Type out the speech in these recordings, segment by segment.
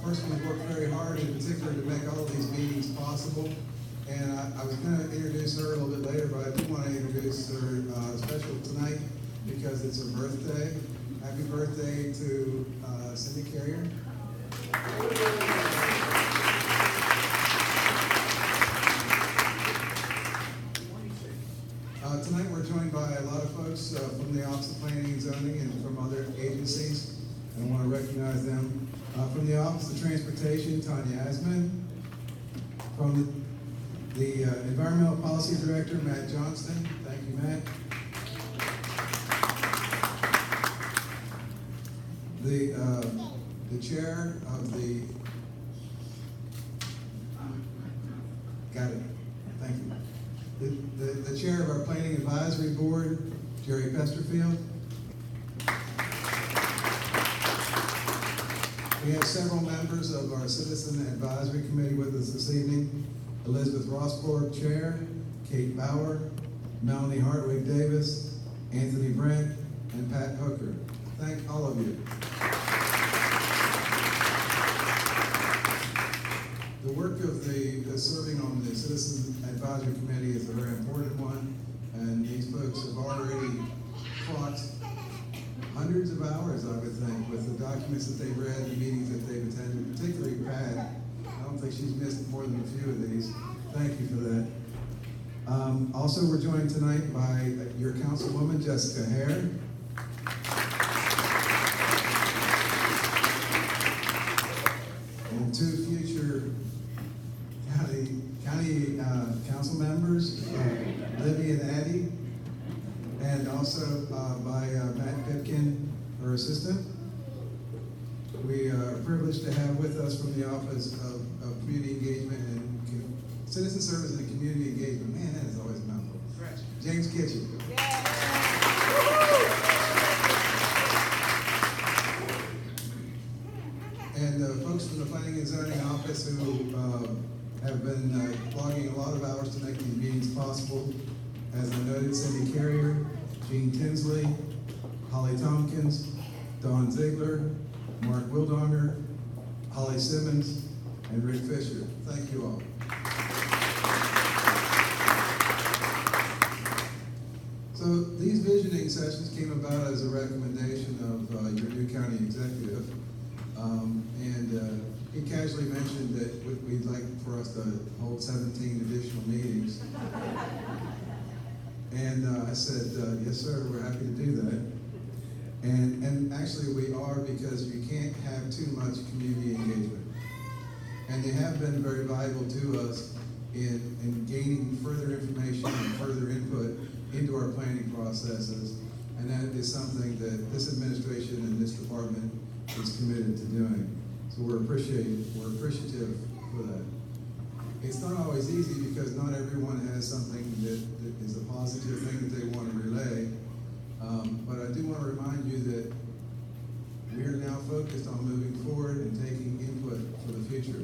person who's worked very hard in particular to make all of these meetings possible. And I was going to introduce her a little bit later, but I do want to introduce her special tonight because it's her birthday. Happy birthday to Cindy Carrier. Tonight we're joined by a lot of folks from the Office of Planning and Zoning and from other agencies. I want to recognize them. From the Office of Transportation, Tanya Asman. From the Environmental Policy Director, Matt Johnston. Thank you, Matt. The chair of the, got it, thank you. The chair of our Planning Advisory Board, Jerry Pesterfield. We have several members of our Citizen Advisory Committee with us this evening. Elizabeth Rossborg, Chair, Kate Bauer, Melanie Hartwig Davis, Anthony Brent, and Pat Hooker. Thank all of you. The work of the serving on the Citizen Advisory Committee is a very important one, and these folks have already fought hundreds of hours, I would think, with the documents that they've read, the meetings that they've attended, particularly Pat. I don't think she's missed more than a few of these. Thank you for that. Also, we're joined tonight by your councilwoman, Jessica Hare. And two future county council members, Libby and Addie, and also by Matt Pipkin, her assistant. We are privileged to have with us from the Office of Community Engagement and Citizen Service and Community Engagement. Man, that is always a mouthful. James Kitchen. And folks from the Planning and Zoning Office who have been logging a lot of hours to make these meetings possible. As I noted, Cindy Carrier, Jean Tinsley, Holly Tompkins, Dawn Ziegler, Mark Wildonger, Holly Simmons, and Rick Fisher. Thank you all. So these visioning sessions came about as a recommendation of your new county executive. He casually mentioned that we'd like for us to hold 17 additional meetings. And I said, yes, sir, we're happy to do that. And actually we are, because you can't have too much community engagement. And they have been very valuable to us in gaining further information and further input into our planning processes. And that is something that this administration and this department is committed to doing. So we're appreciative for that. It's not always easy because not everyone has something that is a positive thing that they want to relay. But I do want to remind you that we are now focused on moving forward and taking input for the future.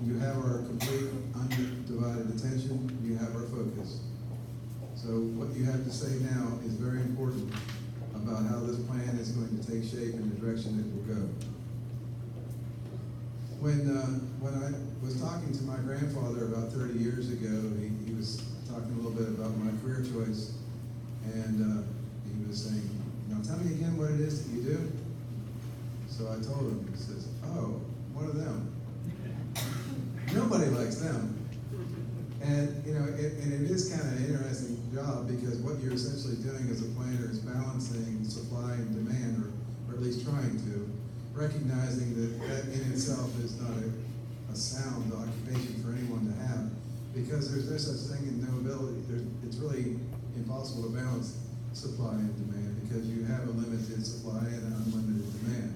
You have our complete undivided attention. You have our focus. So what you have to say now is very important about how this plan is going to take shape and the direction it will go. When I was talking to my grandfather about 30 years ago, he was talking a little bit about my career choice, and he was saying, now tell me again what it is that you do. So I told him, he says, oh, one of them. Nobody likes them. And it is kind of an interesting job because what you're essentially doing as a planner is balancing supply and demand, or at least trying to, recognizing that in itself is not a sound occupation for anyone to have, because there's no such thing in no ability. It's really impossible to balance supply and demand because you have a limited supply and an unlimited demand.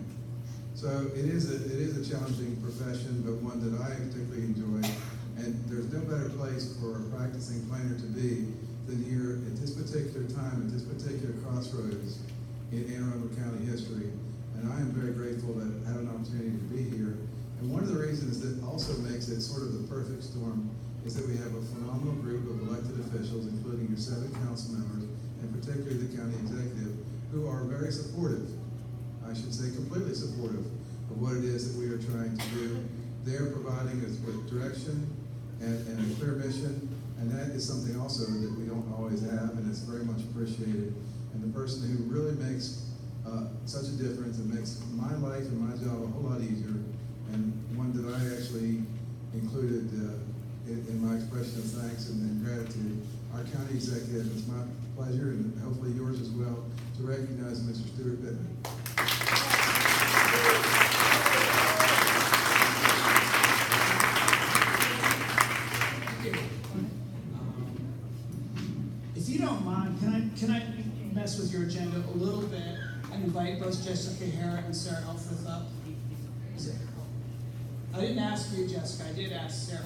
So it is a challenging profession, but one that I particularly enjoy. And there's no better place for a practicing planner to be than here at this particular time, at this particular crossroads in Anne Arundel County history. And I am very grateful that I have an opportunity to be here. And one of the reasons that also makes it sort of the perfect storm is that we have a phenomenal group of elected officials, including your 7 council members, and particularly the county executive, who are very supportive, I should say completely supportive, of what it is that we are trying to there providing us with direction and a clear mission, and that is something also that we don't always have, and it's very much appreciated. And the person who really makes such a difference and makes my life and my job a whole lot easier, and one that I actually included in my expression of thanks and gratitude, our county executive. It's my pleasure, and hopefully yours as well, to recognize Mr. Stuart Pittman. If you don't mind, can I mess with your agenda a little bit and invite both Jessica Hara and Sarah Elfrith up? I didn't ask you, Jessica. I did ask Sarah.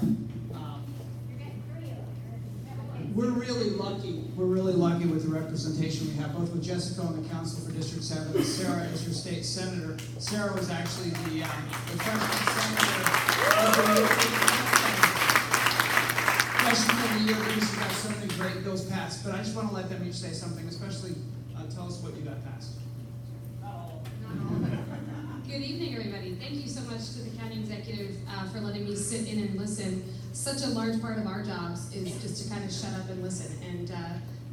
We're really lucky. We're really lucky with the representation we have, both with Jessica on the council for District 7 and Sarah as your state senator. Sarah was actually the freshman senator of the freshman of the year. She's got so many great bills passed. But I just want to let them each say something, especially tell us what you got passed. Good evening, everybody. Thank you so much to the county executive for letting me sit in and listen. Such a large part of our jobs is just to kind of shut up and listen and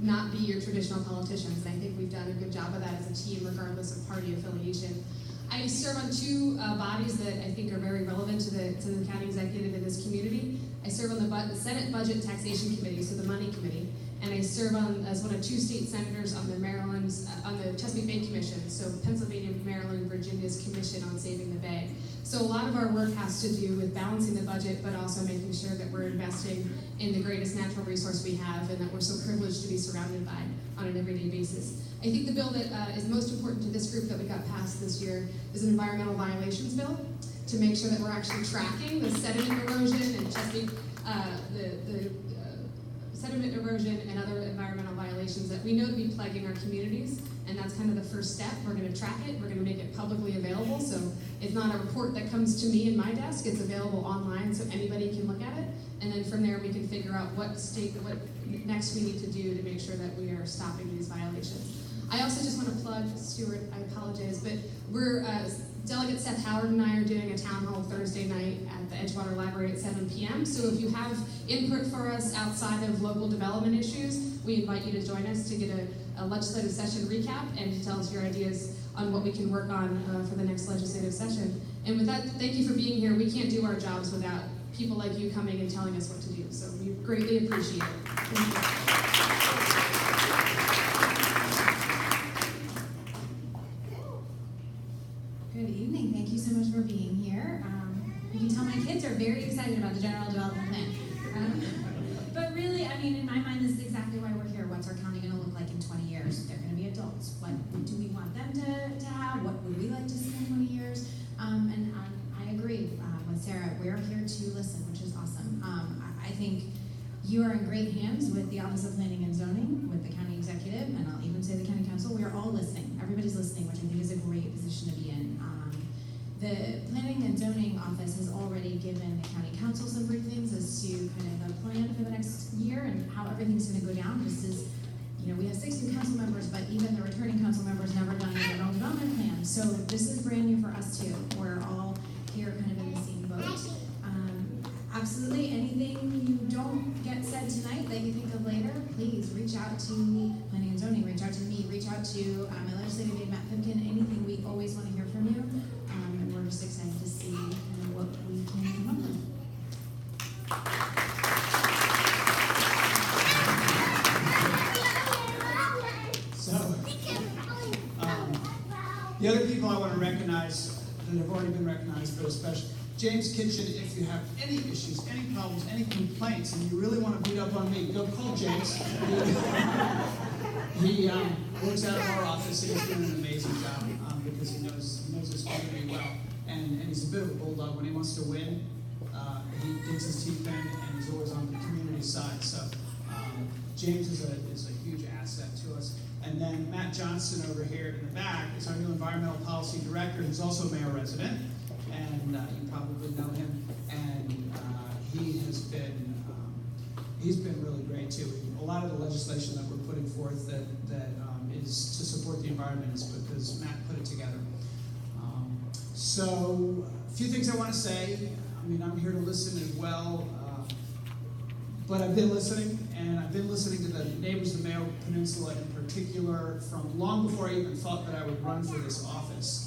not be your traditional politicians. And I think we've done a good job of that as a team, regardless of party affiliation. I serve on two bodies that I think are very relevant to the county executive in this community. I serve on the Senate Budget and Taxation Committee, so the Money Committee, and I serve as one of two state senators on the Chesapeake Bay Commission, so Pennsylvania, Maryland, Virginia's Commission on Saving the Bay. So a lot of our work has to do with balancing the budget, but also making sure that we're investing in the greatest natural resource we have and that we're so privileged to be surrounded by on an everyday basis. I think the bill that is most important to this group that we got passed this year is an environmental violations bill to make sure that we're actually tracking the sediment erosion and Chesapeake, sediment erosion and other environmental violations that we know to be plaguing our communities, and that's kind of the first step. We're going to track it, we're going to make it publicly available, so it's not a report that comes to me in my desk, it's available online so anybody can look at it, and then from there we can figure out what next we need to do to make sure that we are stopping these violations. I also just want to plug, Stuart, I apologize, but we're, Delegate Seth Howard and I are doing a town hall Thursday night at the Edgewater Library at 7 p.m. So if you have input for us outside of local development issues, we invite you to join us to get a legislative session recap and to tell us your ideas on what we can work on for the next legislative session. And with that, thank you for being here. We can't do our jobs without people like you coming and telling us what to do. So we greatly appreciate it. Thank you. Good evening. Thank you so much for being here. You can tell my kids are very excited about the general development plan. But really, I mean, in my mind, this is exactly why we're here. What's our county going to look like in 20 years? They're going to be adults. What do we want them to have? What would we like to see in 20 years? And I agree with Sarah. We're here to listen, which is awesome. I think you are in great hands with the Office of Planning and Zoning, with the county executive, and I'll even say the county council. We are all listening. Everybody's listening, which I think is a great position to be in. The Planning and Zoning Office has already given the county council some briefings as to kind of the plan for the next year and how everything's going to go down. This is, you know, we have 16 council members, but even the returning council members never done a general development plan. So this is brand new for us too. We're all here kind of in the same boat. Absolutely, anything you don't get said tonight that you think of later, please reach out to Planning and Zoning, reach out to me, reach out to my legislative aide, Matt Pipkin, anything. We always want to hear from you. And we're just excited to see what we can come up with. So, the other people I want to recognize that have already been recognized, but especially James Kitchen. If you have any issues, any problems, any complaints, and you really want to beat up on me, go call James. He works out of our office, and he's doing an amazing job because he knows his community well. And he's a bit of a bulldog. When he wants to win, he digs his teeth in, and he's always on the community side. So James is a huge asset to us. And then Matt Johnson over here in the back is our new environmental policy director, who's also a Mayo resident, and you probably know him. And he's been really great too. A lot of the legislation that we're putting forth that is to support the environment is because Matt put it together. So a few things I want to say. I'm mean, I'm here to listen as well, but I've been listening, and I've been listening to the neighbors of the Mayo Peninsula in particular from long before I even thought that I would run for this office,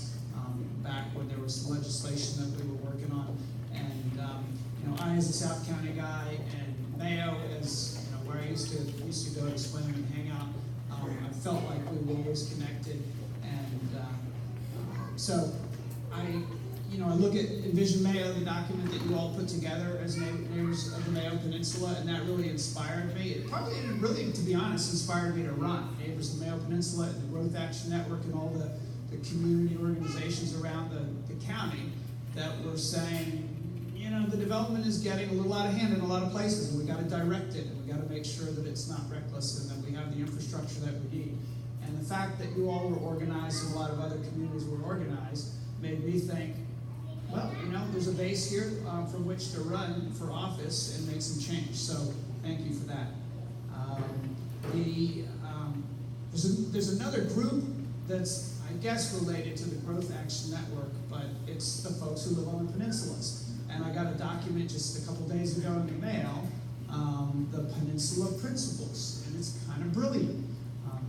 back when there was some legislation that we were working on. And I, as a South County guy, and Mayo, as where I used to go to swim and hang out, I felt like we were always connected. And so I look at Envision Mayo, the document that you all put together as neighbors of the Mayo Peninsula, and that really inspired me. It probably, really, to be honest, inspired me to run. Neighbors of the Mayo Peninsula and the Growth Action Network and all the community organizations around the county that were saying, the development is getting a little out of hand in a lot of places, and we got to direct it, and we got to make sure that it's not reckless and that we have the infrastructure that we need. And the fact that you all were organized and a lot of other communities were organized made me think, well, there's a base here from which to run for office and make some change. So thank you for that. There's another group that's, I guess, related to the Growth Action Network, but it's the folks who live on the peninsulas. And I got a document just a couple days ago in the mail, the Peninsula Principles, and it's kind of brilliant.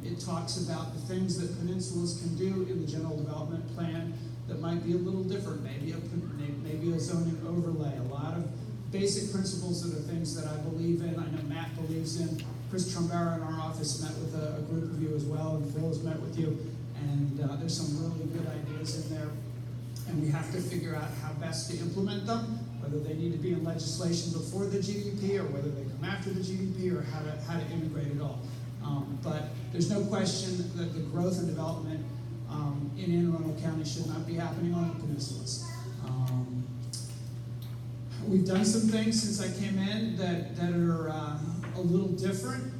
It talks about the things that peninsulas can do in the general development plan that might be a little different, maybe a zoning overlay, a lot of basic principles that are things that I believe in. I know Matt believes in. Chris Trumbera in our office met with a group of you as well, and Phil has met with you, and there's some really good ideas in there. And we have to figure out how best to implement them, whether they need to be in legislation before the GDP or whether they come after the GDP, or how to integrate it all. But there's no question that the growth and development in Anne Arundel County should not be happening on the peninsulas. We've done some things since I came in that are a little different.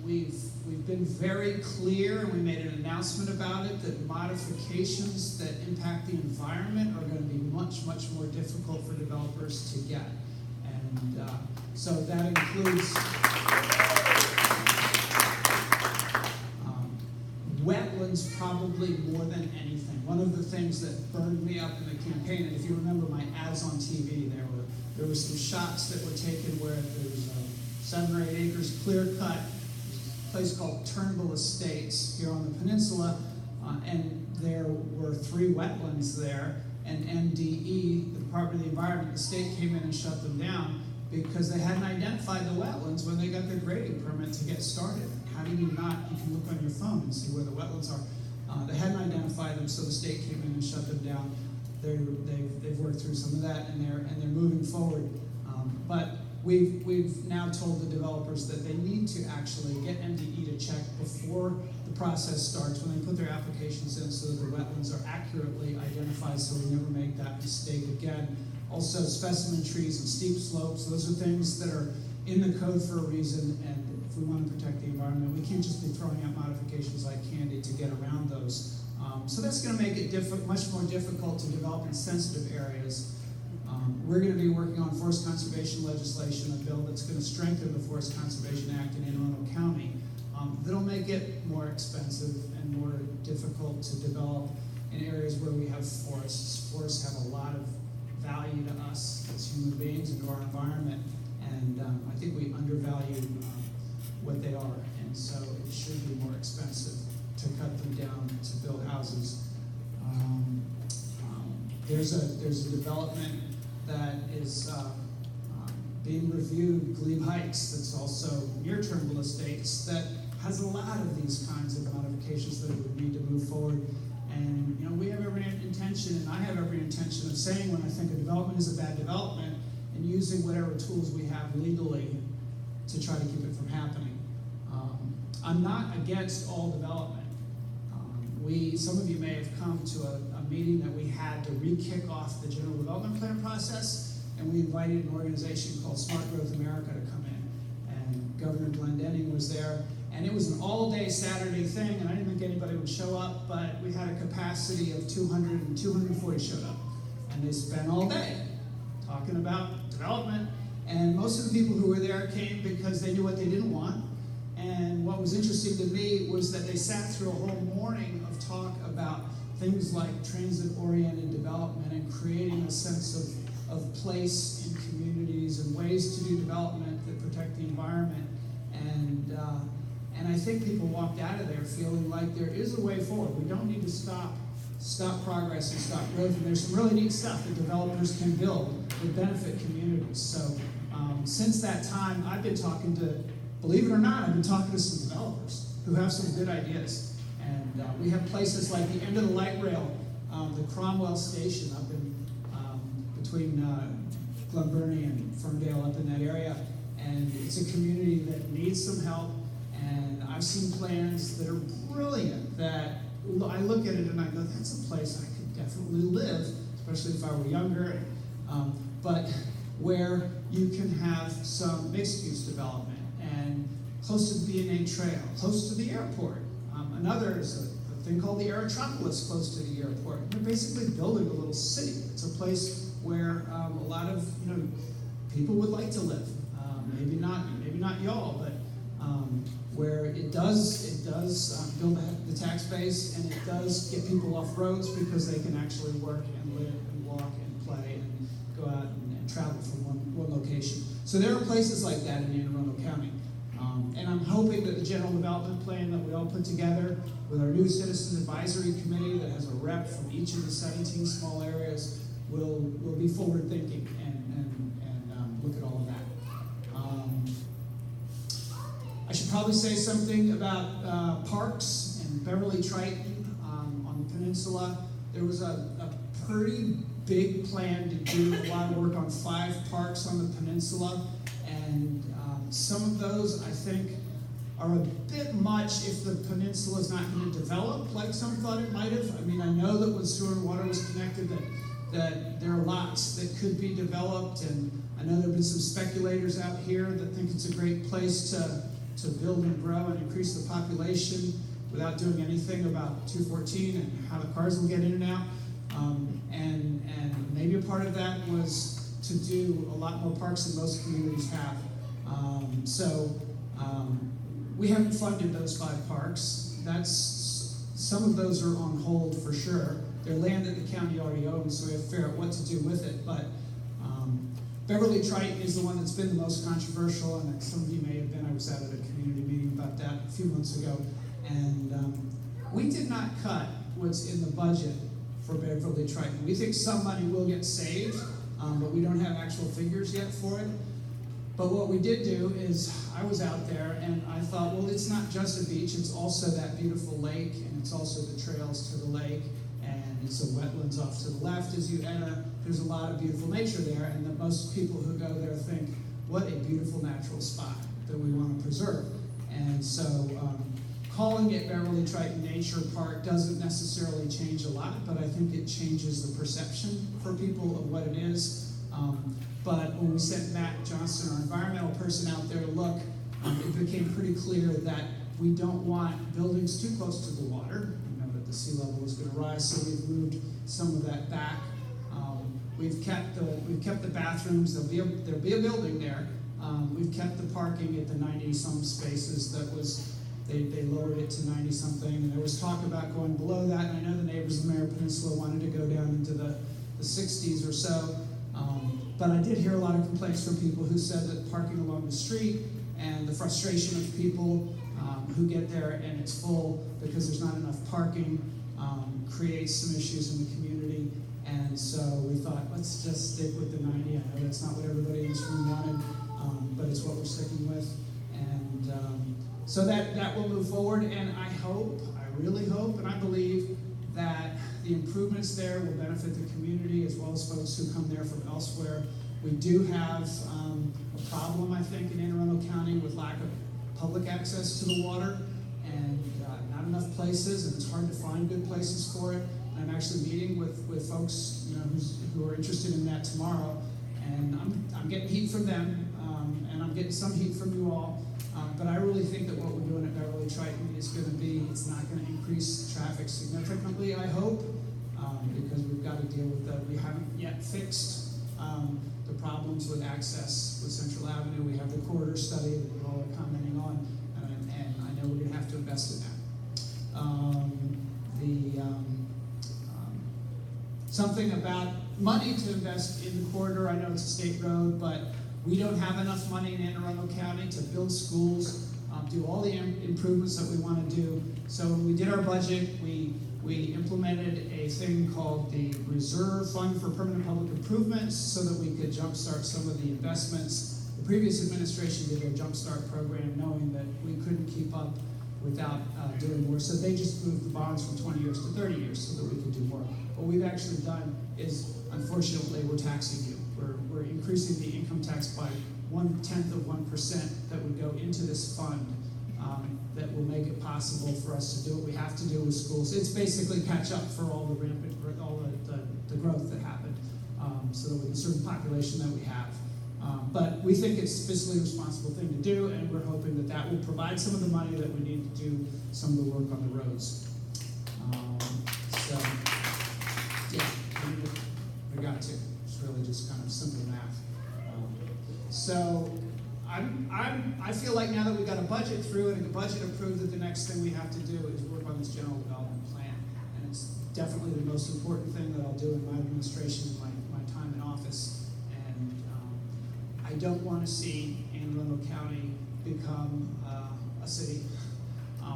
We've been very clear, and we made an announcement about it, that modifications that impact the environment are going to be much, much more difficult for developers to get. And so that includes wetlands, probably more than anything. One of the things that burned me up in the campaign, and if you remember my ads on TV, there were some shots that were taken where there was 7 or 8 acres clear cut, a place called Turnbull Estates here on the peninsula, and there were 3 wetlands there, and MDE, the Department of the Environment, the state came in and shut them down because they hadn't identified the wetlands when they got their grading permit to get started. How do you not? You can look on your phone and see where the wetlands are. They hadn't identified them, so the state came in and shut them down. They've worked through some of that, and they're moving forward. But we've now told the developers that they need to actually get MDE to check before the process starts, when they put their applications in, so that the wetlands are accurately identified, so we never make that mistake again. Also, specimen trees and steep slopes, those are things that are in the code for a reason, and if we want to protect the environment, we can't just be throwing out modifications like candy to get around those. So that's going to make it much more difficult to develop in sensitive areas. We're going to be working on forest conservation legislation, a bill that's going to strengthen the Forest Conservation Act in Anne Arundel County. That'll make it more expensive and more difficult to develop in areas where we have forests. Forests have a lot of value to us as human beings and to our environment, and I think we undervalue what they are, and so it should be more expensive to cut them down to build houses. There's a development that is being reviewed, Glebe Heights, that's also near Turnbull Estates, that has a lot of these kinds of modifications that would need to move forward. And we have every intention, and I have every intention of saying when I think a development is a bad development, and using whatever tools we have legally to try to keep it from happening. I'm not against all development. Some of you may have come to a meeting that we had to re-kick off the general development plan process, and we invited an organization called Smart Growth America to come in, and Governor Glenn Denning was there, and it was an all-day Saturday thing, and I didn't think anybody would show up, but we had a capacity of 200, and 240 showed up, and they spent all day talking about development, and most of the people who were there came because they knew what they didn't want. And what was interesting to me was that they sat through a whole morning of talk about things like transit-oriented development and creating a sense of place in communities and ways to do development that protect the environment. And I think people walked out of there feeling like there is a way forward. We don't need to stop progress and stop growth. And there's some really neat stuff that developers can build that benefit communities. So since that time, I've been talking to, believe it or not, I've been talking to some developers who have some good ideas. And we have places like the end of the light rail, the Cromwell Station up in between Glen Burnie and Ferndale, up in that area. And it's a community that needs some help. And I've seen plans that are brilliant that I look at it and I go, that's a place I could definitely live, especially if I were younger. But where you can have some mixed-use development and close to the B&A Trail, close to the airport. Another is a thing called the Aerotropolis close to the airport. They're basically building a little city. It's a place where a lot of people would like to live. Maybe not y'all, but where it does build the tax base, and it does get people off roads because they can actually work and live and walk and play and go out and travel from one location. So there are places like that in Anne Arundel County. And I'm hoping that the general development plan that we all put together with our new citizen advisory committee that has a rep from each of the 17 small areas will be forward thinking and look at all of that. I should probably say something about parks and Beverly Triton on the peninsula. There was a pretty big plan to do a lot of work on 5 parks on the peninsula, and some of those I think are a bit much if the peninsula is not going to develop like some thought it might have. I mean, I know that when sewer and water was connected that there are lots that could be developed, and I know there have been some speculators out here that think it's a great place to build and grow and increase the population without doing anything about 214 and how the cars will get in and out. And maybe a part of that was to do a lot more parks than most communities have. We haven't funded those 5 parks. Some of those are on hold for sure. They're land that the county already owns, so we have to figure out what to do with it. But Beverly Triton is the one that's been the most controversial, and some of you may have been. I was out at a community meeting about that a few months ago, and we did not cut what's in the budget for Beverly Triton. We think some money will get saved, but we don't have actual figures yet for it. But what we did do is, I was out there and I thought, well, it's not just a beach, it's also that beautiful lake, and it's also the trails to the lake, and it's the wetlands off to the left as you enter. There's a lot of beautiful nature there, and that most people who go there think, what a beautiful natural spot that we want to preserve. And so calling it Beverly Triton Nature Park doesn't necessarily change a lot, but I think it changes the perception for people of what it is. But when we sent Matt Johnson, our environmental person, out there to look, it became pretty clear that we don't want buildings too close to the water. We know that the sea level is going to rise, so we've moved some of that back. We've kept the bathrooms. There'll be a building there. We've kept the parking at the 90-some spaces. They lowered it to 90-something, and there was talk about going below that. And I know the neighbors of the Mayo Peninsula wanted to go down into the 60s or so. But I did hear a lot of complaints from people who said that parking along the street and the frustration of people who get there and it's full because there's not enough parking creates some issues in the community. And so we thought, let's just stick with the 90. I know that's not what everybody in this room wanted, but it's what we're sticking with. And so that will move forward. And I really hope, and I believe that the improvements there will benefit the community as well as folks who come there from elsewhere. We do have a problem, I think, in Anne Arundel County with lack of public access to the water and not enough places, and it's hard to find good places for it. And I'm actually meeting with folks who are interested in that tomorrow, and I'm getting heat from them, and I'm getting some heat from you all. But I really think that what we're doing at Beverly Triton is going to it's not going to increase traffic significantly, I hope, because we've got to deal with that. We haven't yet fixed the problems with access with Central Avenue. We have the corridor study that you all are commenting on, and I know we're going to have to invest in that. Something about money to invest in the corridor. I know it's a state road, but we don't have enough money in Anne Arundel County to build schools, do all the improvements that we want to do. So when we did our budget, we implemented a thing called the Reserve Fund for Permanent Public Improvements so that we could jumpstart some of the investments. The previous administration did a jumpstart program knowing that we couldn't keep up without doing more. So they just moved the bonds from 20 years to 30 years so that we could do more. What we've actually done is, unfortunately, we're taxing you. We're increasing the income tax by 0.1% that would go into this fund that will make it possible for us to do what we have to do with schools. It's basically catch up for all the the growth that happened so that we can serve the population that we have. But we think it's a fiscally responsible thing to do, and we're hoping that that will provide some of the money that we need to do some of the work on the roads. So, yeah, we got to. It's really just kind of simple math. So, I feel like now that we got a budget through and a budget approved, that the next thing we have to do is work on this general development plan. And it's definitely the most important thing that I'll do in my administration, my time in office. And I don't want to see Anne Arundel County become a city.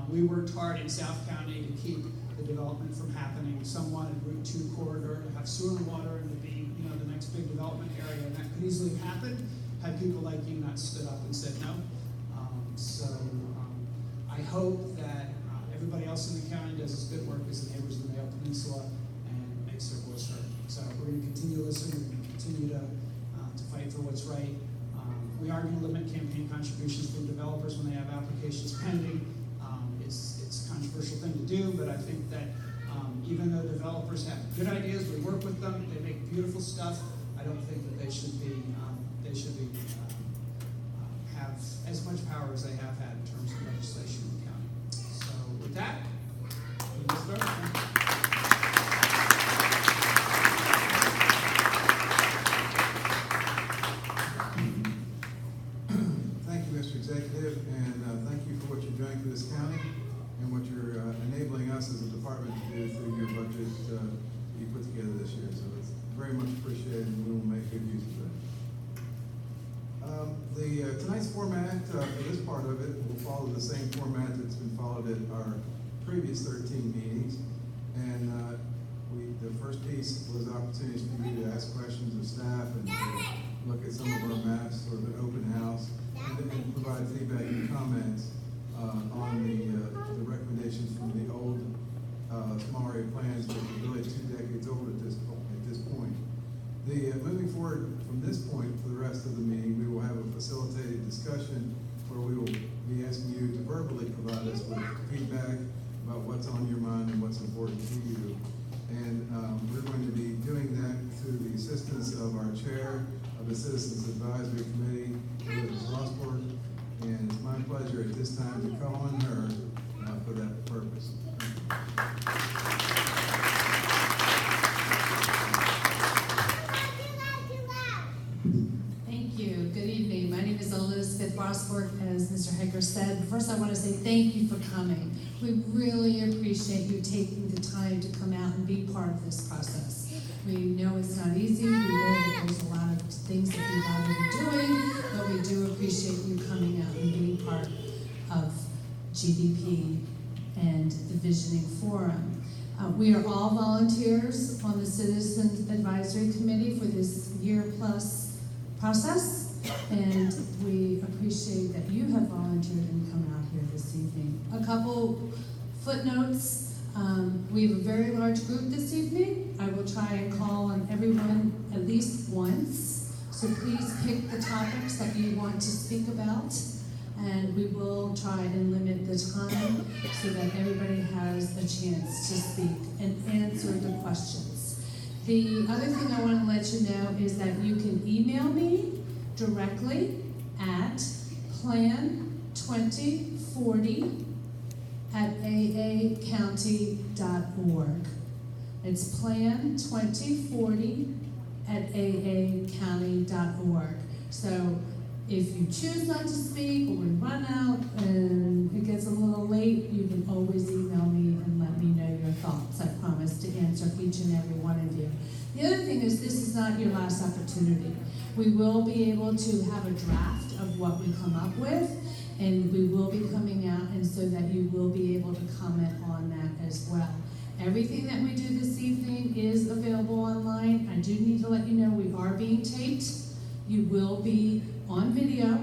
We worked hard in South County to keep the development from happening. Some wanted Route 2 corridor to have sewer and water and to be, the next big development area, and that could easily happen had people like you not stood up and said no. I hope that everybody else in the county does as good work as the neighbors in the Mayo Peninsula and makes their voice heard. So we're going to continue to listen and continue to fight for what's right. We are going to limit campaign contributions from developers when they have applications pending. It's a controversial thing to do, but I think that even though developers have good ideas, we work with them, they make beautiful stuff, I don't think that they should have as much power as they have had in terms of legislation in the county. So with that, we'll start. Thank you, Mr. Executive, and thank you for what you're doing for this county and what you're enabling us as a department to do through your budget you put together this year. So it's very much appreciated, and we will make good use of it. Tonight's format for this part of it will follow the same format that's been followed at our previous 13 meetings. And the first piece was opportunities for you to ask questions of staff and to look at some of our maps, sort of an open house, and provide feedback and comments on the recommendations from the old small area plans, which are really 2 decades old at this point. Moving forward from this point for the rest of the meeting, we will have a facilitated discussion where we will be asking you to verbally provide us with feedback about what's on your mind and what's important to you. And we're going to be doing that through the assistance of our chair of the Citizens Advisory Committee, Elizabeth Rossford. And it's my pleasure at this time to call on her for that purpose. Thank you. Good evening. My name is Elizabeth Rossford, as Mr. Hager said. First, I want to say thank you for coming. We really appreciate you taking the time to come out and be part of this process. We know it's not easy. We know that there's a lot of things that you've already been doing, but we do appreciate you coming out and being part of GDP and the Visioning Forum. We are all volunteers on the Citizens Advisory Committee for this year-plus process, and we appreciate that you have volunteered and come out here this evening. A couple footnotes. We have a very large group this evening. I will try and call on everyone at least once, so please pick the topics that you want to speak about, and we will try and limit the time so that everybody has a chance to speak and answer the questions. The other thing I want to let you know is that you can email me directly at plan2040@aacounty.org. It's plan2040@aacounty.org. So If you choose not to speak, or we run out and it gets a little late, you can always email me and let me know your thoughts. I promise to answer each and every one of you. The other thing is, this is not your last opportunity. We will be able to have a draft of what we come up with, and we will be coming out, and so that you will be able to comment on that as well. Everything that we do this evening is available online. I do need to let you know we are being taped. You will be on video.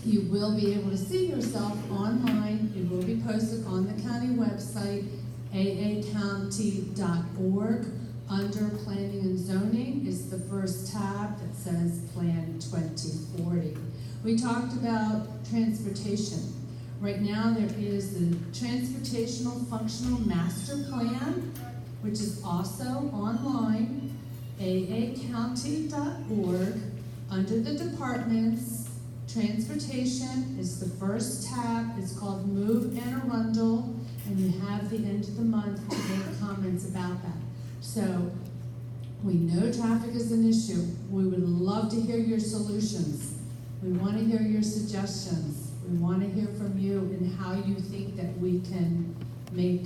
You will be able to see yourself online. It will be posted on the county website, aacounty.org. Under Planning and Zoning is the first tab that says Plan 2040. We talked about transportation. Right now there is the Transportational Functional Master Plan, which is also online, aacounty.org. Under the departments, transportation is the first tab. It's called Move and Arundel, and you have the end of the month to make comments about that. So we know traffic is an issue. We would love to hear your solutions. We want to hear your suggestions. We want to hear from you and how you think that we can make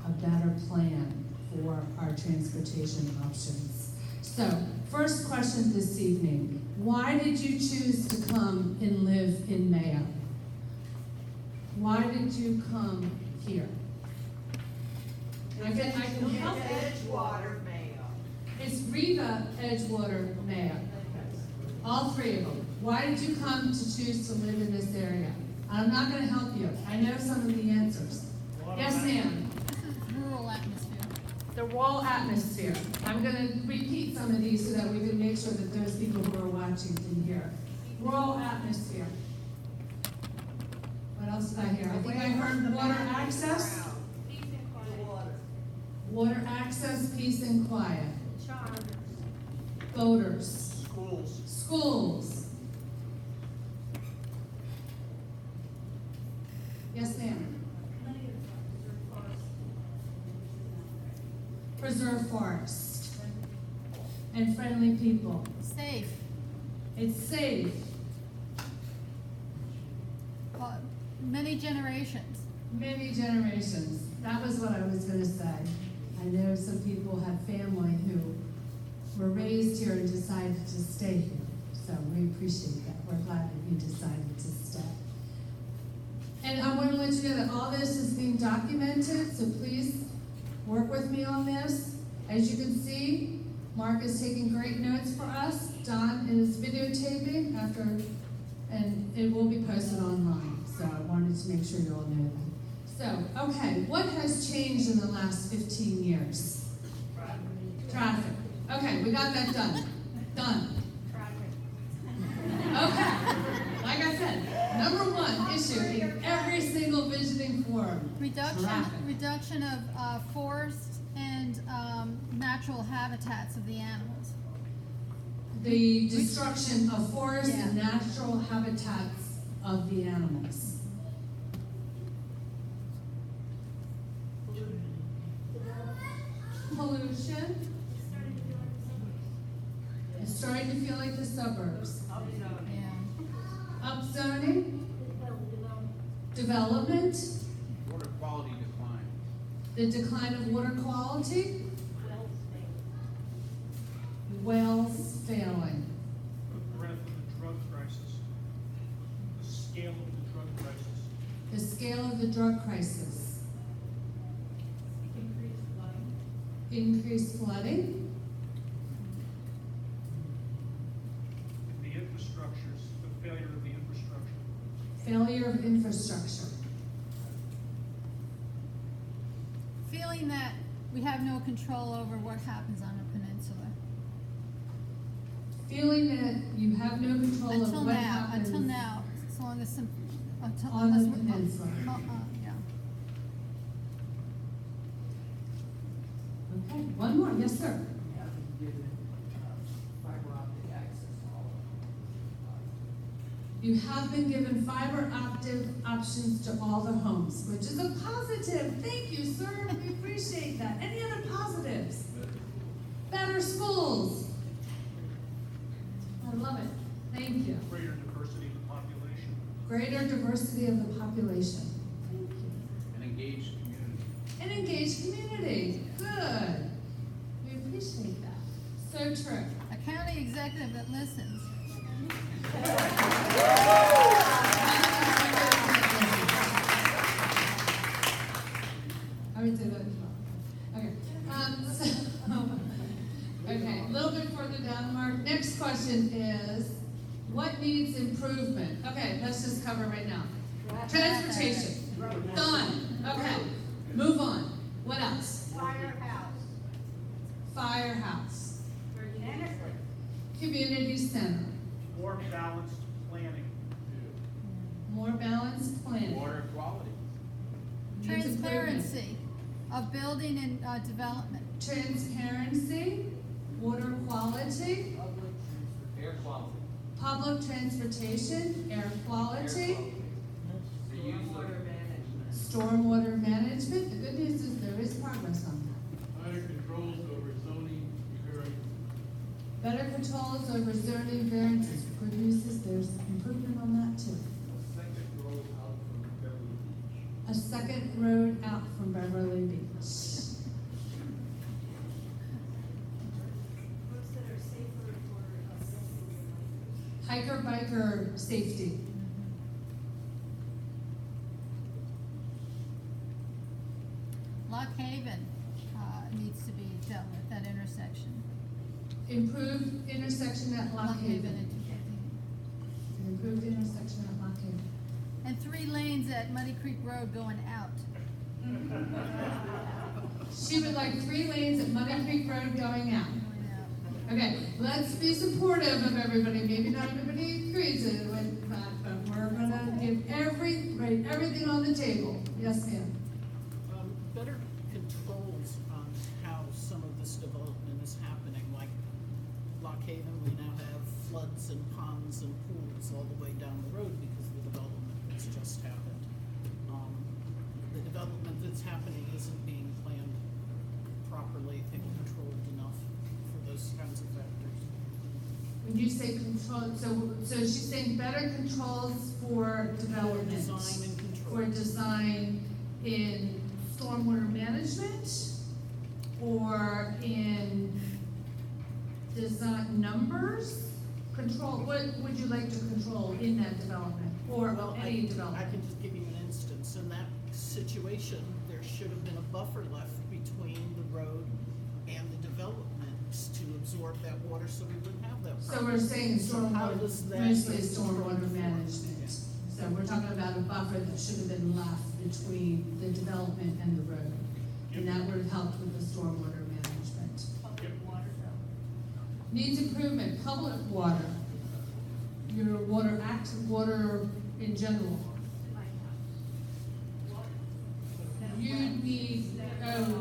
a better plan for our transportation options. So, first question this evening. Why did you choose to come and live in Mayo? Why did you come here? I can help you. Edgewater Mayo. It's Riva, Edgewater, Mayo. All three of them. Why did you come to choose to live in this area? I'm not going to help you. I know some of the answers. Yes, ma'am. This is rural atmosphere. The rural atmosphere. I'm going to repeat some of these so that we can make sure that those people who are watching can hear. Rural atmosphere. What else did I hear? I think I heard water access. Water access, peace and quiet. Voters. Schools. Yes, ma'am. Preserve forest. And friendly people. Safe. It's safe. Many generations. Many generations. That was what I was going to say. I know some people have family who were raised here and decided to stay here. So we appreciate that. We're glad that you decided to stay. And I want to let you know that all this is being documented, so please work with me on this. As you can see, Mark is taking great notes for us. Don is videotaping and it will be posted online. So I wanted to make sure you all know that. So, okay, what has changed in the last 15 years? Traffic. Okay, we got that done. Done. Okay, like I said, number one issue in every single visiting forum. Reduction of forest and natural habitats of the animals. The destruction of forests and natural habitats of the animals. Pollution. It's starting to feel like the suburbs. Yeah. Upzoning. Development. Water quality decline. The decline of water quality. Wells failing. The breadth of the drug crisis, the scale of the drug crisis. The scale of the drug crisis. Increased flooding. The infrastructures, the failure of the infrastructure. Failure of infrastructure. Feeling that we have no control over what happens on a peninsula. Feeling that you have no control Until of what now, happens until now, as long as some, until on unless the we- peninsula. yeah. Okay, one more. Yes, sir. You have been given fiber optic options to all the homes, which is a positive. Thank you, sir. We appreciate that. Any other positives? Better schools. I love it. Thank you. greater diversity of the population. Greater diversity of the population. Thank you. An engaged community. An engaged community. Good. We appreciate that. So true. A county executive that listens. I would say that as well. Okay. Okay, a little bit further down, Mark. Next question is, what needs improvement? Okay, let's just cover right now. Transportation. Done. Okay. Move on. What else? Firehouse. Firehouse. Organically. Community center. More balanced planning. More balanced planning. Water quality. Needs improvement. Transparency of building and development. Transparency. Water quality. Air quality. Public transportation. Air quality. The use of Stormwater management. The good news is there is progress on that. Better controls over zoning variance. Better controls over zoning variances. Good news is there's improvement on that too. A second road out from Beverly Beach. Roads that are safer for Hiker biker safety. Lock Haven needs to be dealt with, that intersection. Improved intersection at Lock Haven. and- Improved intersection at Lock Haven. And 3 lanes at Muddy Creek Road going out. She would like 3 lanes at Muddy Creek Road going out. Going out. Okay, let's be supportive of everybody. Maybe not everybody agrees with that, but we're gonna give everything on the table. Yes, ma'am. Better controls on how some of this development is happening, like Lock Haven, we now have floods and ponds and pools all the way down the road because of the development that's just happened. The development that's happening isn't being planned properly and controlled enough for those kinds of factors. When you say control, so she's saying better controls for development. Design and control. For design in stormwater management or in design numbers? Control, what would you like to control in that development or Well, any I development? can just give you an instance. In that situation, there should have been a buffer left between the road and the developments to absorb that water so we wouldn't have that So problem. we're saying So how stormwater, does that mostly get stormwater controlled? management. So we're talking about a buffer that should have been left between the development and the road. And that would have helped with the stormwater management. public water though. Needs improvement, public water. Your water in general. In my house. Water. You need,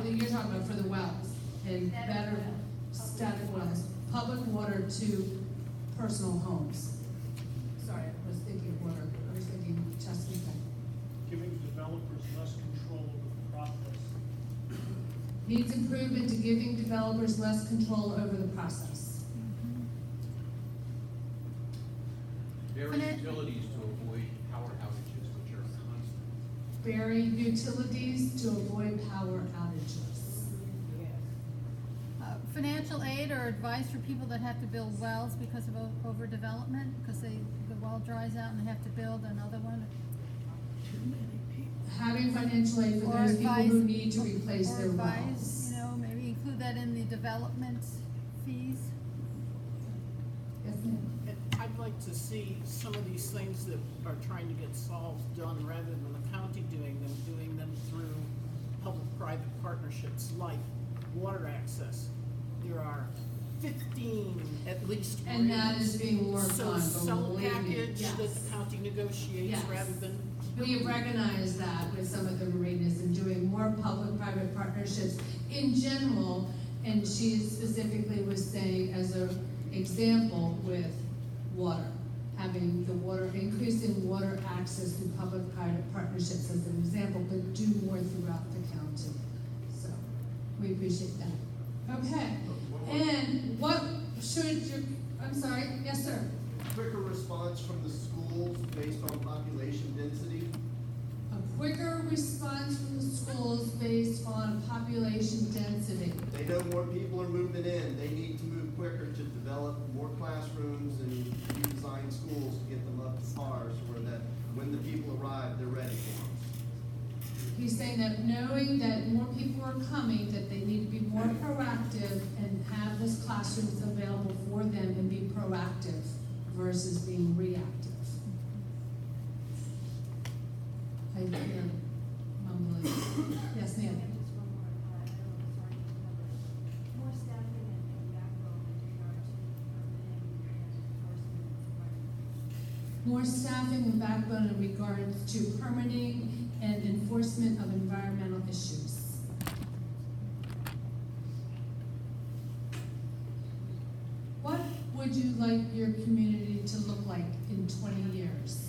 you're talking about for the wells and better static wells, public water to personal homes. Sorry, I was thinking water, I was thinking Chesapeake. Giving developers less control over the process. Needs improvement to giving developers less control over the process. Various utilities to avoid power outages, which are constant. Bury utilities to avoid power outages. Financial aid or advice for people that have to build wells because of overdevelopment, because the well dries out and they have to build another one. Too many people. Having financial aid for Or those people advice- who need to replace or their advice, wells. You know, maybe include that in the development fees. Yes, ma'am. And I'd like to see some of these things that are trying to get solved done rather than the county doing them through public-private partnerships like water access. There are 15 at least. And that agreements. is being worked So on, sell believe me, package yes. that the county negotiates Yes. rather than. We have recognized that with some of the marinas and doing more public-private partnerships in general. And she specifically was saying as an example with water, having the water, increase in water access through public-private partnerships as an example, but do more throughout the county. So we appreciate that. Okay, and what should your, I'm sorry, yes, sir? quicker response from the schools based on population density. A quicker response from the schools based on population density. They know more people are moving in, they need to move quicker to develop more classrooms and redesign schools to get them up to par so that when the people arrive, they're ready for them. He's saying that knowing that more people are coming, that they need to be more proactive and have those classrooms available for them and be proactive versus being reactive. I hear mumbling. Yes, ma'am. Just one more, I don't know if it's already covered. More staffing and backbone in regard to permitting and enforcement. More staffing and backbone in regards to permitting and enforcement of environmental issues. What would you like your community to look like in 20 years?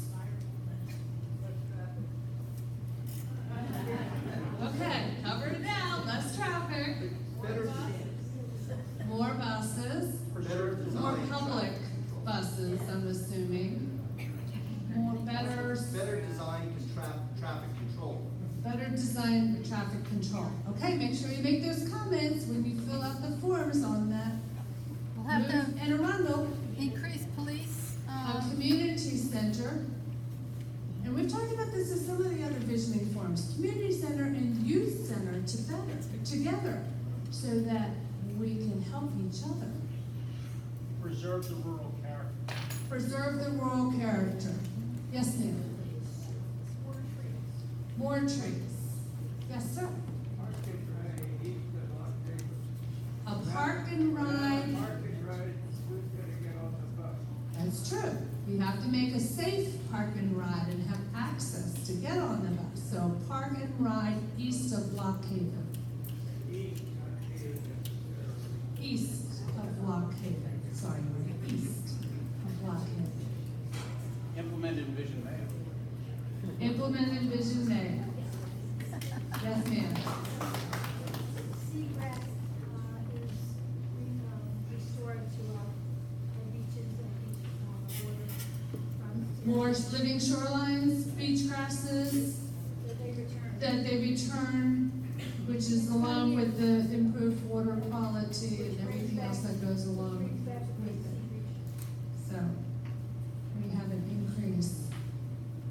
Okay, covered it out, less traffic, Better, more buses, better more design. public buses, I'm assuming. More better Design traffic control. Better design for traffic control. Okay, make sure you make those comments when you fill out the forms on that. We'll have to And Arundel, increase police, a community center. And we've talked about this in some of the other visioning forums. Community center and youth center together so that we can help each other. Preserve the rural character. Preserve the rural character. Yes, ma'am. More trees. Yes, sir. A park and ride. That's true. We have to make a safe park and ride and have access to get on the bus. So park and ride east of Lock Haven. East of Lock Haven. Sorry, east of Lock Haven. Implemented Vision Mayo. Implemented Vision Mayo. Yes, ma'am. Seagrass is restored to our beaches and beach waterfronts. More living shorelines, beach grasses that they return, which is along with the improved water quality and everything else that goes along with it. So we have an increase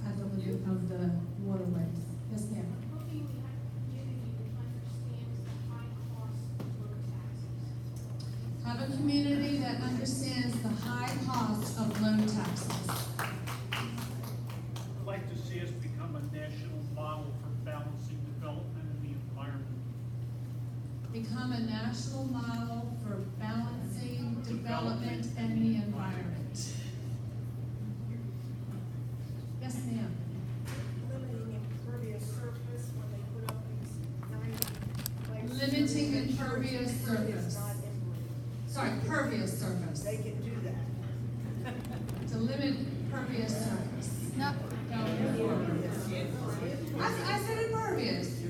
at the limit of the waterways. Yes, ma'am. Hoping we have a community that understands the high cost of low taxes. Have a community that understands the high cost of low taxes. I'd like to see us become a national model for balancing development and the environment. Become a national model for balancing development and the environment. Yes, ma'am. Limiting impervious surface when they put up these 90. Limiting impervious surface. Sorry, pervious surface. They can do that. To limit pervious surface. no, I said impervious.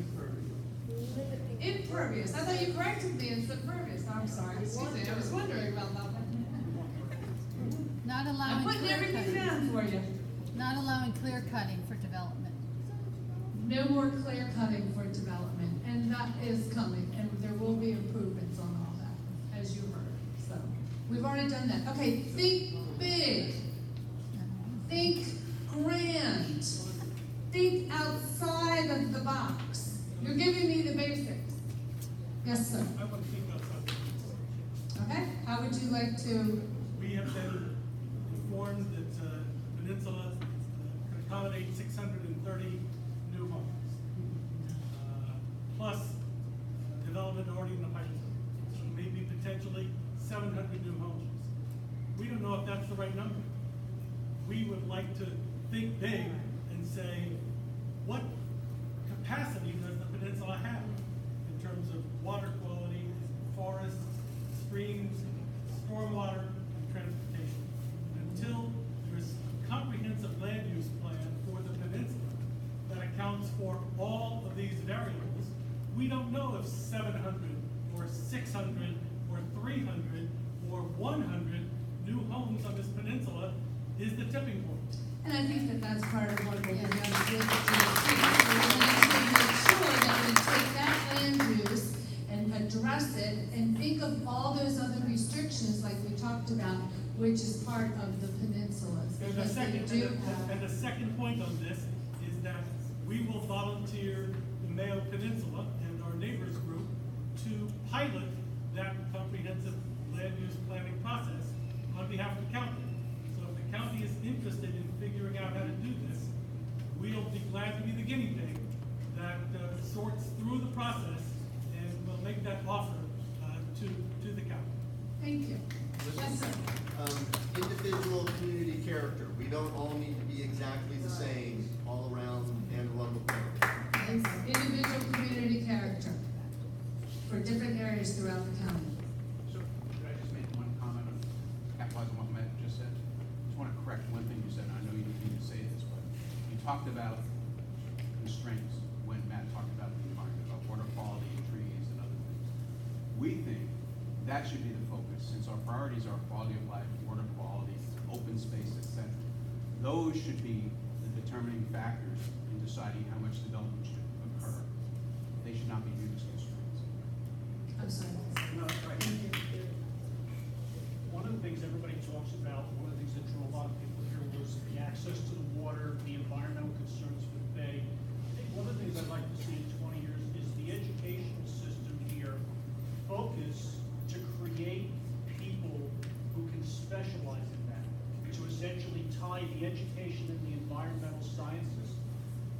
Impervious. I thought you corrected me and said pervious. I'm sorry. Excuse me. I was wondering about that one. not I'm allowing putting clear everything cutting. down for you. Not allowing clear cutting for development. No more clear cutting for development, and that is coming, and there will be improvements on all that, as you heard. So, we've already done that. Okay, think big. Think grand. Think outside of the box. You're giving me the basics. Yes, sir. I want to think about something. Okay, how would you like to? We have been informed that Peninsula can accommodate 630 new homes. Plus development already in the pipeline, so maybe potentially 700 new homes. We don't know if that's the right number. We would like to think big and say, what capacity does the peninsula have in terms of water quality, forests, streams, stormwater, and transportation? Until there's a comprehensive land use plan for the peninsula that accounts for all of these variables, we don't know if 700 or 600 or 300 or 100 new homes on this peninsula is the tipping point. And I think that that's part of what we're going to do with the DOT. We need to make sure that we take that land use and address it and think of all those other restrictions like we talked about, which is part of the peninsulas. And the Because they second, do and have, the second point on this is that we will volunteer the Mayo Peninsula and our neighbors group to pilot that comprehensive land use planning process on behalf of the county. So if the county is interested in figuring out how to do this, we'll be glad to be the guinea pig that sorts through the process and will make that offer to the county. thank you. Yes, sir. Individual community character, we don't all need to be exactly the same all around Anne Arundel County. Individual community character for different areas throughout the county. So, could I just make one comment on capitalizing on what Matt just said? Just want to correct one thing you said, and I know you didn't mean to say this, but you talked about constraints when Matt talked about the environment, about water quality and trees and other things. We think that should be the focus, since our priorities are quality of life, water quality, open space, etc. Those should be the determining factors in deciding how much development should occur. They should not be viewed as constraints. I'm sorry. No, that's right. One of the things everybody talks about, one of the things that drew a lot of people here was the access to the water, the environmental concerns for the bay. I think one of the things I'd like to see in 20 years is the educational system here focus to create people who can specialize in that, to essentially tie the education and the environmental sciences.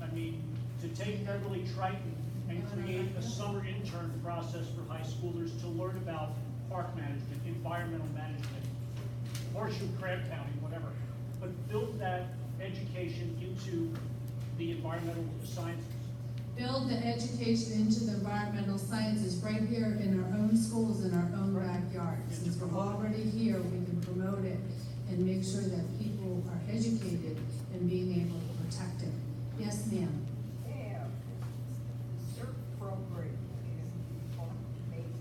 I mean, to take Beverly Triton and create a summer intern process for high schoolers to learn about park management, environmental management, Horseshoe Crab County, whatever, but build that education into the environmental sciences. Build the education into the environmental sciences right here in our own schools, in our own backyard. Since we're already here, we can promote it and make sure that people are educated and being able to protect it. Yes, ma'am. Yeah, CERT program is going to make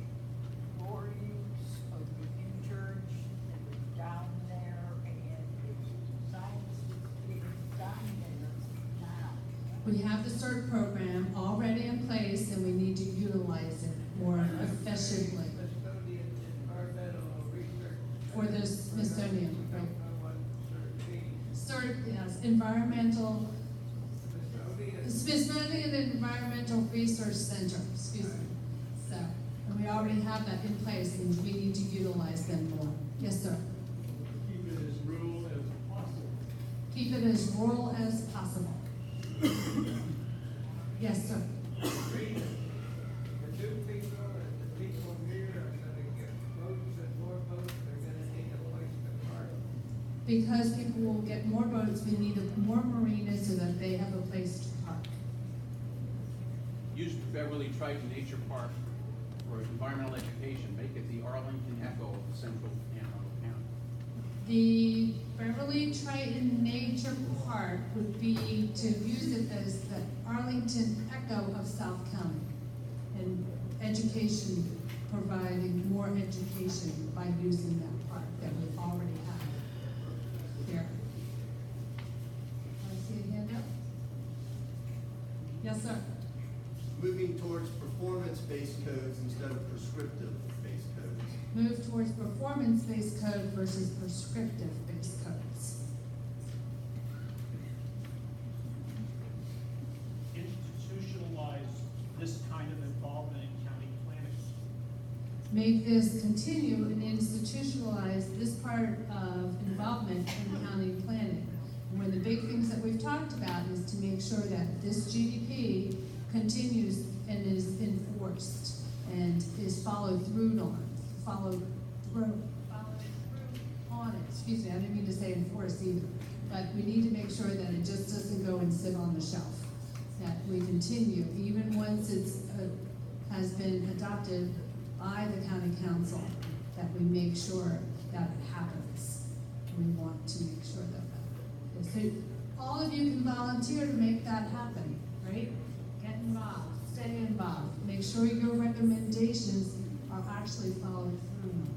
more use of the interns that are down there, and it's science is being done there now. We have the CERT program already in place and we need to utilize it more efficiently. For the Smithsonian, right? CERT, yes, environmental, Smithsonian Environmental Research Center, excuse me. So, and we already have that in place and we need to utilize them more. Yes, sir. Keep it as rural as possible. Keep it as rural as possible. Yes, sir. The two people and the people here are gonna get boats and more boats, they're gonna need a place to park. Because people will get more boats, we need more marinas so that they have a place to park. Use Beverly Triton Nature Park for environmental education, make it the Arlington Echo of Central Anne Arundel County. The Beverly Triton Nature Park would be to use it as the Arlington Echo of South County. And education, providing more education by using that park that we already have here. I see a hand up. Yes, sir. Moving towards performance-based codes instead of prescriptive-based codes. Move towards performance-based code versus prescriptive-based codes. Institutionalize this kind of involvement in county planning. Make this continue and institutionalize this part of involvement in county planning. And one of the big things that we've talked about is to make sure that this GDP continues and is enforced and is followed through on it. Excuse me, I didn't mean to say enforce either. But we need to make sure that it just doesn't go and sit on the shelf. That we continue, even once it's, has been adopted by the county council, that we make sure that it happens. We want to make sure that that is. So all of you can volunteer to make that happen, right? Get involved, stay involved. Make sure your recommendations are actually followed through on.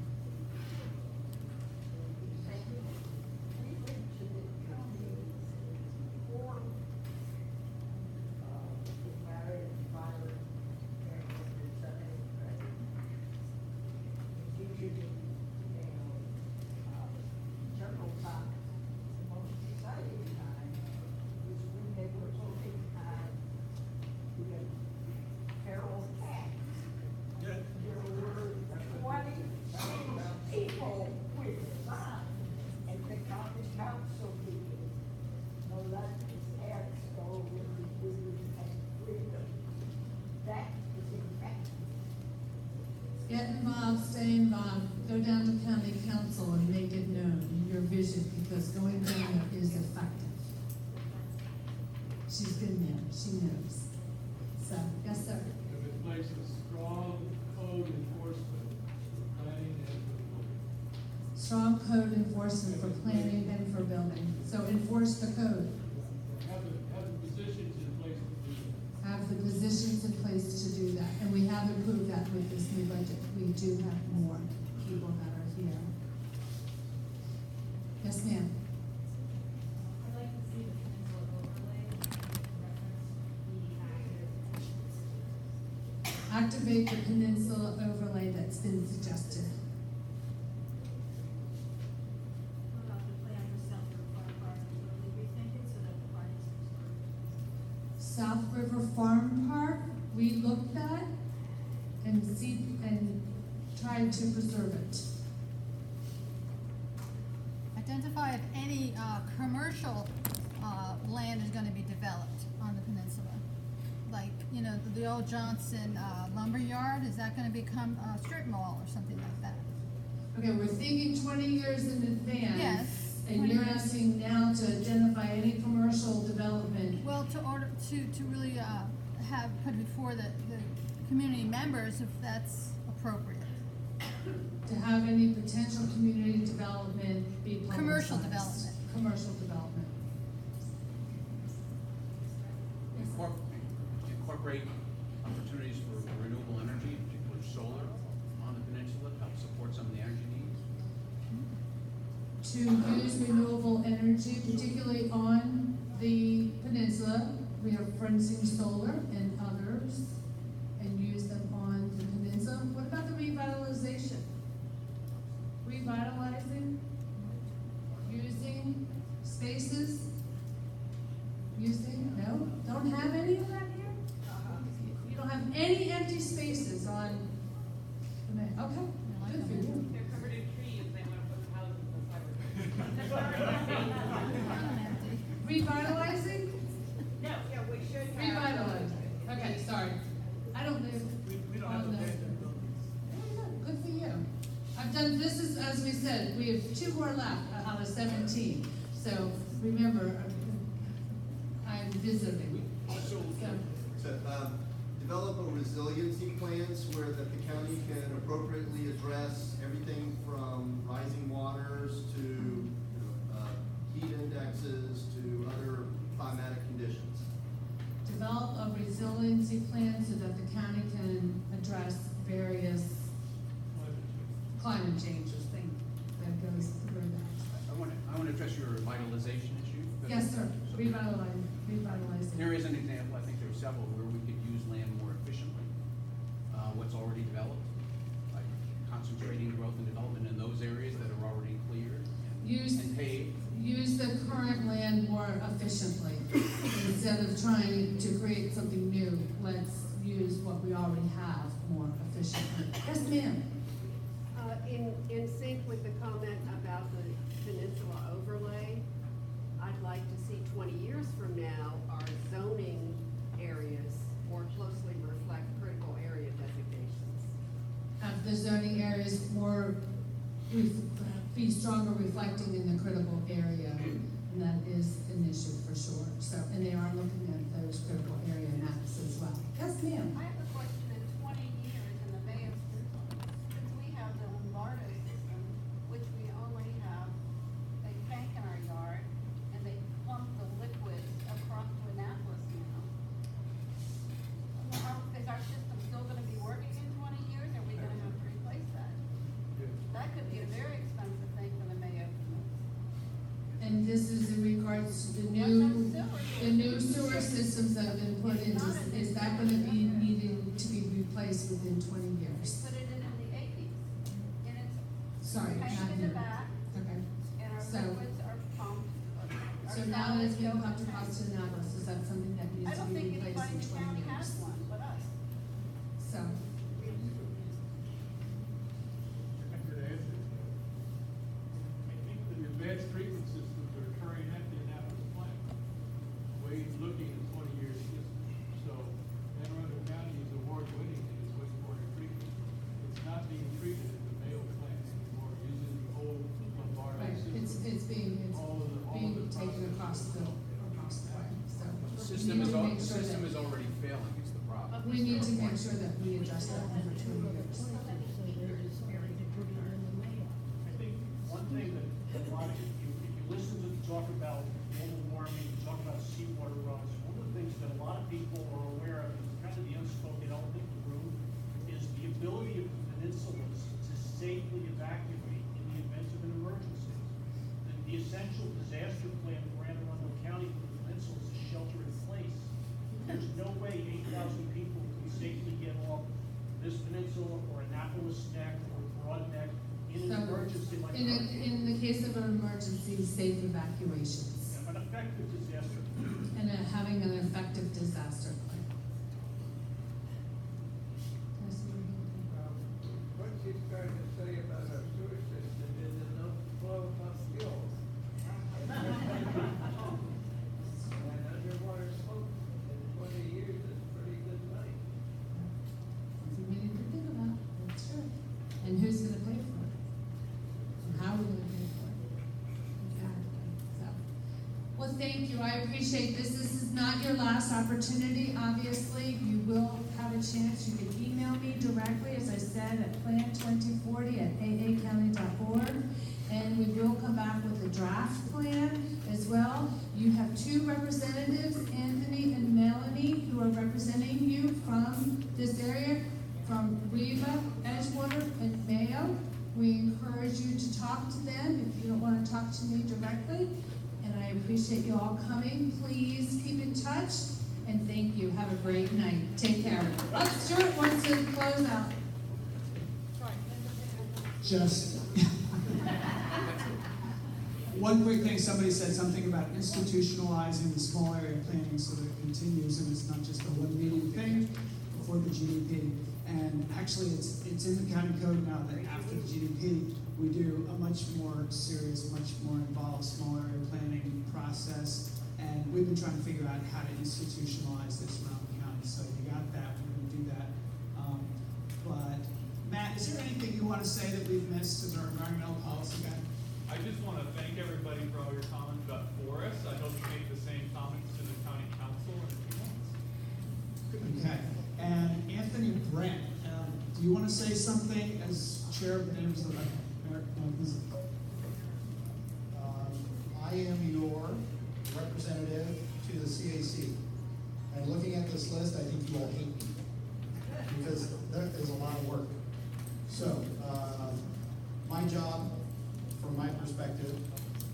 go down to county council and make it known, your vision, because going down there is effective. She's been there, she knows. So, yes, sir. If it places strong code enforcement, planning and for building. Strong code enforcement for planning and for building. So enforce the code. Have the positions in place to do that. Have the positions in place to do that. And we have improved that with this new budget. We do have more people that are here. Yes, ma'am. I'd like to see the peninsula overlay reference the Activate the peninsula overlay that's been suggested. What about the plan for South River Farm Park? Really rethink it so that the park is preserved? South River Farm Park, we looked at and tried to preserve it. Identify if any, commercial, land is gonna be developed on the peninsula. Like, you know, the old Johnson, lumber yard, is that gonna become a strip mall or something like that? Okay, we're thinking 20 years in advance. Yes, And 20 you're years. asking now to identify any commercial development. Well, to really, have, put before the community members if that's appropriate. To have any potential community development be publicized. Commercial development. Commercial development. Incorporate opportunities for renewable energy, in particular solar, on the peninsula to help support some of the energy needs. To use renewable energy, particularly on the peninsula, we are fronting solar and others, and use them on the peninsula. What about the revitalization? Revitalizing, using spaces, no, don't have any of that here? You don't have any empty spaces on, okay, good for you. They're covered in trees, they want to put houses beside it. Revitalizing? No, yeah, we should have. Revitalizing, okay, sorry. I don't live We don't have on a the. band building. Good for you. I've done, this is, as we said, we have 2 more left out of 17. So remember, I'm visiting. So, Develop a resiliency plans where that the county can appropriately address everything from rising waters to heat indexes to other climatic conditions. develop a resiliency plan so that the county can address various climate changes thing that goes through that. I want to address your revitalization issue. Yes, sir. Revitalizing. Here is an example, I think there are several, where we could use land more efficiently, what's already developed, like concentrating growth and development in those areas that are already cleared and paved. Use the current land more efficiently. Instead of trying to create something new, let's use what we already have more efficiently. Yes, ma'am. In sync with the comment about the peninsula overlay, I'd like to see 20 years from now, our zoning areas more closely reflect critical area designations. Have the zoning areas more, be stronger reflecting in the critical area. And that is an issue for sure. So, and they are looking at those critical area maps as well. Yes, ma'am. I have a question. In 20 years in the Bay of since we have the Lombardo system, which we already have a tank in our yard, and they pump the liquid across to Annapolis now. Is our system still gonna be working in 20 years, or are we gonna have to replace that? That could be a very expensive thing for the Mayo. And this is in regards to the new sewer systems that have been put in. Is that gonna be needing to be replaced within 20 years? Put it in the 80s, and it's Sorry, not tanked in the here. back, Okay. and our So- liquids are pumped. So now that it's being pumped to cost to Annapolis, is that something that I needs to don't be think replaced anybody in in the 20 county has years? one but us. So, I could answer it. I think the advanced treatment systems are occurring at the Annapolis plant. Wade's looking at 20 years distance. So Anne Arundel County is award winning in its wastewater treatment. It's not being treated at the Mayo it's being taken across the way, so. The we system need is, to make the sure system that- is already failing, it's the problem. We need to make sure that we address that over 2 years. I think one thing that a lot of, if you listen to talk about global warming, talk about seawater rise, one of the things that a lot of people are aware of, is kind of the unspoken elephant in the room, is the ability of the peninsulas to safely evacuate in the event of an emergency. The essential disaster plan for Anne Arundel County for the peninsula is a shelter in place. There's no way 8,000 people can safely get off this peninsula or Annapolis Neck or Broad Neck in an emergency like In hurricane. the case of an emergency, safe evacuations, An effective disaster. and having an effective disaster plan. What she's trying to say about our sewer system is enough flow of skills. And underwater smoke in 20 years is pretty good money. Something we need to think about, that's true. And who's gonna pay for it? And how are we gonna pay for it? Exactly, so. Well, thank you, I appreciate this. This is not your last opportunity, obviously. You will have a chance. You can email me directly, as I said, at plan2040@aacounty.org. And we will come back with a draft plan as well. You have 2 representatives, Anthony and Melanie, who are representing you from this area, from Riva, Edgewater, and Mayo. We encourage you to talk to them if you don't want to talk to me directly. And I appreciate you all coming. Please keep in touch, and thank you. Have a great night. Take care. Stuart wants to close out. Just one quick thing, somebody said something about institutionalizing the small area planning so that it continues and it's not just a one meeting thing before the GDP. And actually it's in the county code now that after the GDP, we do a much more serious, much more involved small area planning process. And we've been trying to figure out how to institutionalize this around the county. So you got that, we're gonna do that. But Matt, is there anything you want to say that we've missed as our environmental policy guy? I just want to thank everybody for all your comments about forests. I hope you make the same comments to the county council in a few months. Okay, and Anthony Brent, do you want to say something as chair of the Neighbors of the I am your representative to the CAC. And looking at this list, I think you all hate me because there is a lot of work. So, my job, from my perspective,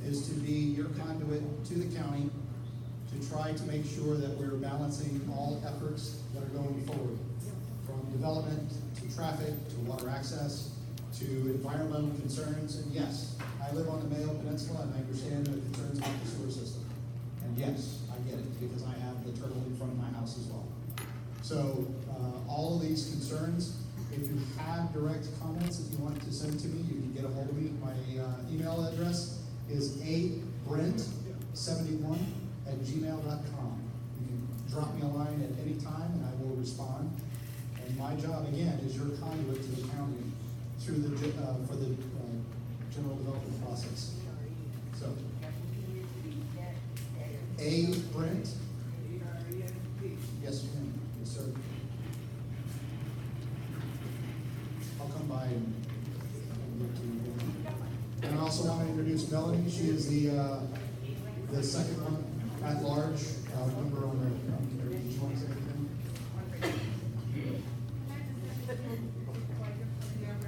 is to be your conduit to the county to try to make sure that we're balancing all efforts that are going forward, from development to traffic to water access to environmental concerns. And yes, I live on the Mayo Peninsula and I understand the concerns about the sewer system. And yes, I get it because I have the turtle in front of my house as well. So all of these concerns, if you have direct comments that you want to send to me, you can get a hold of me. My email address is abrent71@gmail.com. You can drop me a line at any time and I will respond. And my job, again, is your conduit to the county through the, for the general development process. So, A. Brent. Yes, ma'am. Yes, sir. I'll come by and look to you. And I also want to introduce Melanie. She is the second one at large member on the committee. Do you want to say anything?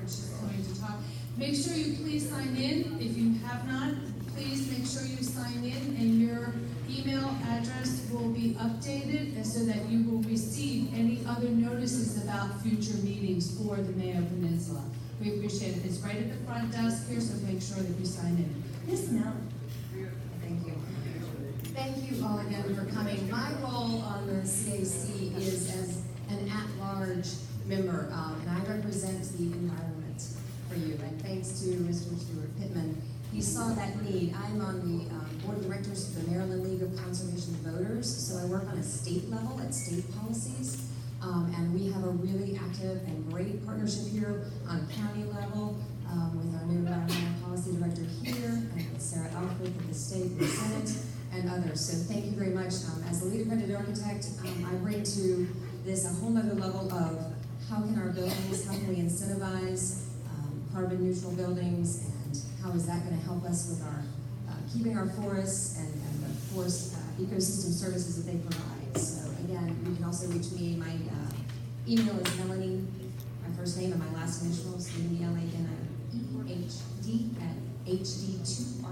She's coming to talk. Make sure you please sign in. If you have not, please make sure you sign in and your email address will be updated and so that you will receive any other notices about future meetings for the Mayo Peninsula. We appreciate it. It's right at the front desk here, so make sure that you sign in. Yes, Mel. Thank you. Thank you all again for coming. My role on the CAC is as an at-large member, and I represent the environment for you. And thanks to Mr. Stuart Pittman, he saw that need. I'm on the board of directors of the Maryland League of Conservation Voters, so I work on a state level at state policies. And we have a really active and great partnership here on a county level. with our new environmental policy director here, and with Sarah Alfred from the state and the Senate, and others. So thank you very much. As the lead accredited architect, I bring to this a whole nother level of how can our buildings, how can we incentivize carbon neutral buildings, and how is that going to help us with our keeping our forests and the forest ecosystem services that they provide. So again, you can also reach me. My email is Melanie, my first name and my last initials, MELANIEHD at hd2